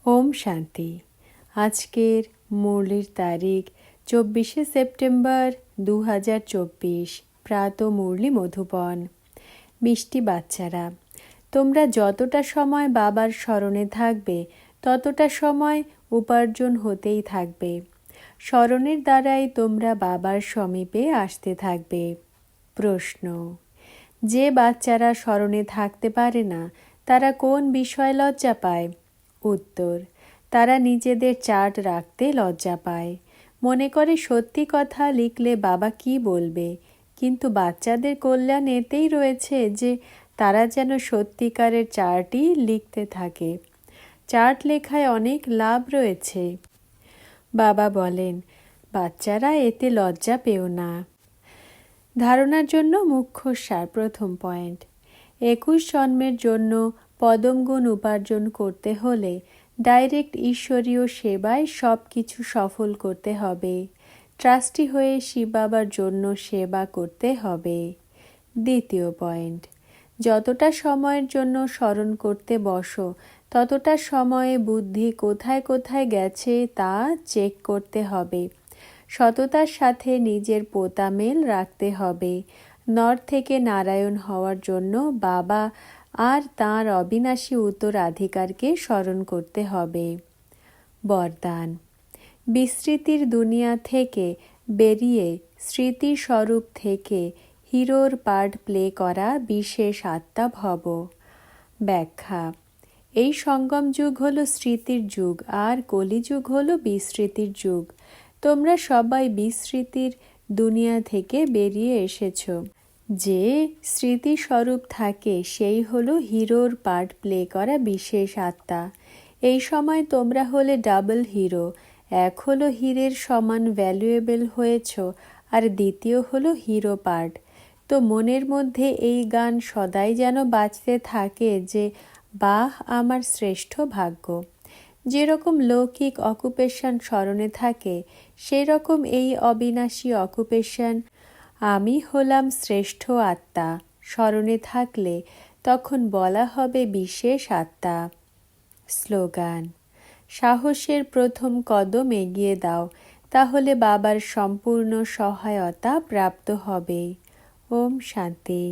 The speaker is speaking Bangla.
ওম শান্তি। আজকের মুরলির তারিখ 24শে সেপ্টেম্বর 2024। প্রাত মুরলি মধুবন। মিষ্টি বাচ্চারা, তোমরা যতটা সময় বাবার স্মরণে থাকবে ততটা সময় উপার্জন হতেই থাকবে। স্মরণের দ্বারাই তোমরা বাবার সমীপে আসতে থাকবে। প্রশ্ন: যে বাচ্চারা স্মরণে থাকতে পারে না তারা কোন বিষয়ে লজ্জা পায়? উত্তর: তারা নিজেদের চার্ট রাখতে লজ্জা পায়। মনে করে সত্যি কথা লিখলে বাবা কি বলবে, কিন্তু বাচ্চাদের কল্যাণ এতেই রয়েছে যে তারা যেন সত্যিকারের চার্টই লিখতে থাকে। চার্ট লেখায় অনেক লাভ রয়েছে। বাবা বলেন, বাচ্চারা এতে লজ্জা পেও না। ধারণার জন্য মুখ্য সার। প্রথম পয়েন্ট: 21 জন্মের জন্য পদমগুণ উপার্জন করতে হলে ডাইরেক্ট ঈশ্বরীয় সেবায় সব কিছু সফল করতে হবে। ট্রাস্টি হয়ে শিব বাবার জন্য সেবা করতে হবে। দ্বিতীয় পয়েন্ট: যতটা সময়ের জন্য স্মরণ করতে বসো ততটা সময়ে বুদ্ধি কোথায় কোথায় গেছে তা চেক করতে হবে। সততার সাথে নিজের পোতামেল রাখতে হবে। নর থেকে নারায়ণ হওয়ার জন্য বাবা আর তাঁর অবিনাশী উত্তরাধিকারকে স্মরণ করতে হবে। বরদান: বিস্মৃতির দুনিয়া থেকে বেরিয়ে স্মৃতিস্বরূপ থেকে হিরোর পার্ট প্লে করা বিশেষ আত্মা ভব। ব্যাখ্যা: এই সঙ্গম যুগ হলো স্মৃতির যুগ আর কলিযুগ হলো বিস্মৃতির যুগ। তোমরা সবাই বিস্মৃতির দুনিয়া থেকে বেরিয়ে এসেছো। যে স্মৃতিস্বরূপ থাকে সেই হলো হিরোর পার্ট প্লে করা বিশেষ আত্মা। এই সময় তোমরা হলে ডাবল হিরো। এক হলো হীরের সমান ভ্যালুয়েবল হয়েছ, আর দ্বিতীয় হলো হিরো পার্ট। তো মনের মধ্যে এই গান সদাই যেন বাজতে থাকে যে বাহ, আমার শ্রেষ্ঠ ভাগ্য। যেরকম লৌকিক অকুপেশন স্মরণে থাকে সেই রকম এই অবিনাশী অকুপেশন আমি হলাম শ্রেষ্ঠ আত্মা স্মরণে থাকলে তখন বলা হবে বিশেষ আত্মা। স্লোগান: সাহসের প্রথম কদম এগিয়ে দাও, তাহলে বাবার সম্পূর্ণ সহায়তা প্রাপ্ত হবে। ওম শান্তি।